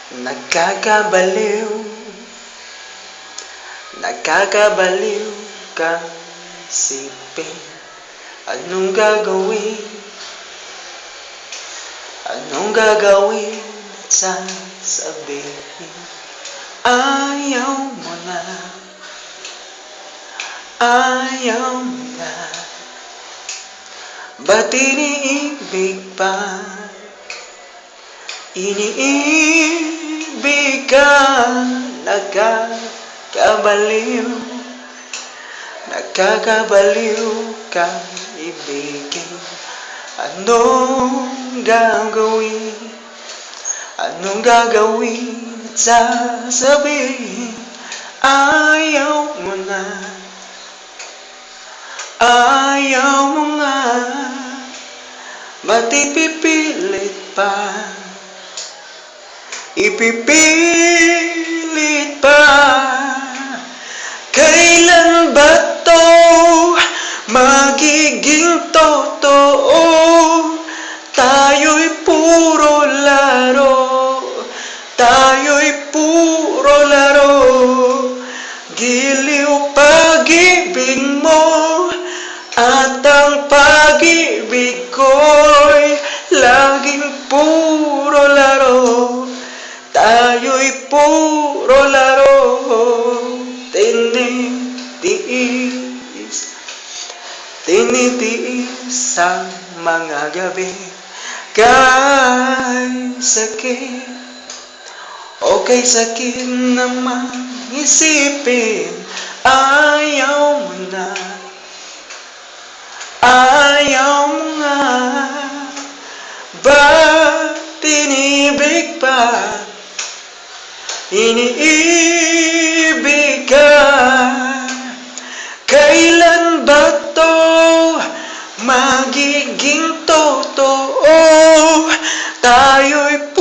Nagkakabaliw, nakakabaliw kang isipin. Anong gagawin? Anong gagawin at sasabihin? Ayaw mo na, ayaw mo na. Ba't iniibig pa? Iniibig ka, nakakabaliw, nakakabaliw kang ibigin. Anong gagawin? Anong gagawin at sasabihin? Ayaw mo na, ayaw mo nga. Ba't ipipilit pa? Ipipilit pa. Kailan ba to magiging totoo? Tayo'y puro laro, tayo'y puro laro. Giliw pag-ibig mo at ang pag-ibig ko'y laging puro laro. Tayo'y puro laro. Tinitiis ang mga gabi. Kay sakit, o kay sakit naman isipin. Ayaw mo na, ayaw mo nga. Ba't inibig pa? Iniibig ka. Kailan ba to magiging totoo? Tayo'y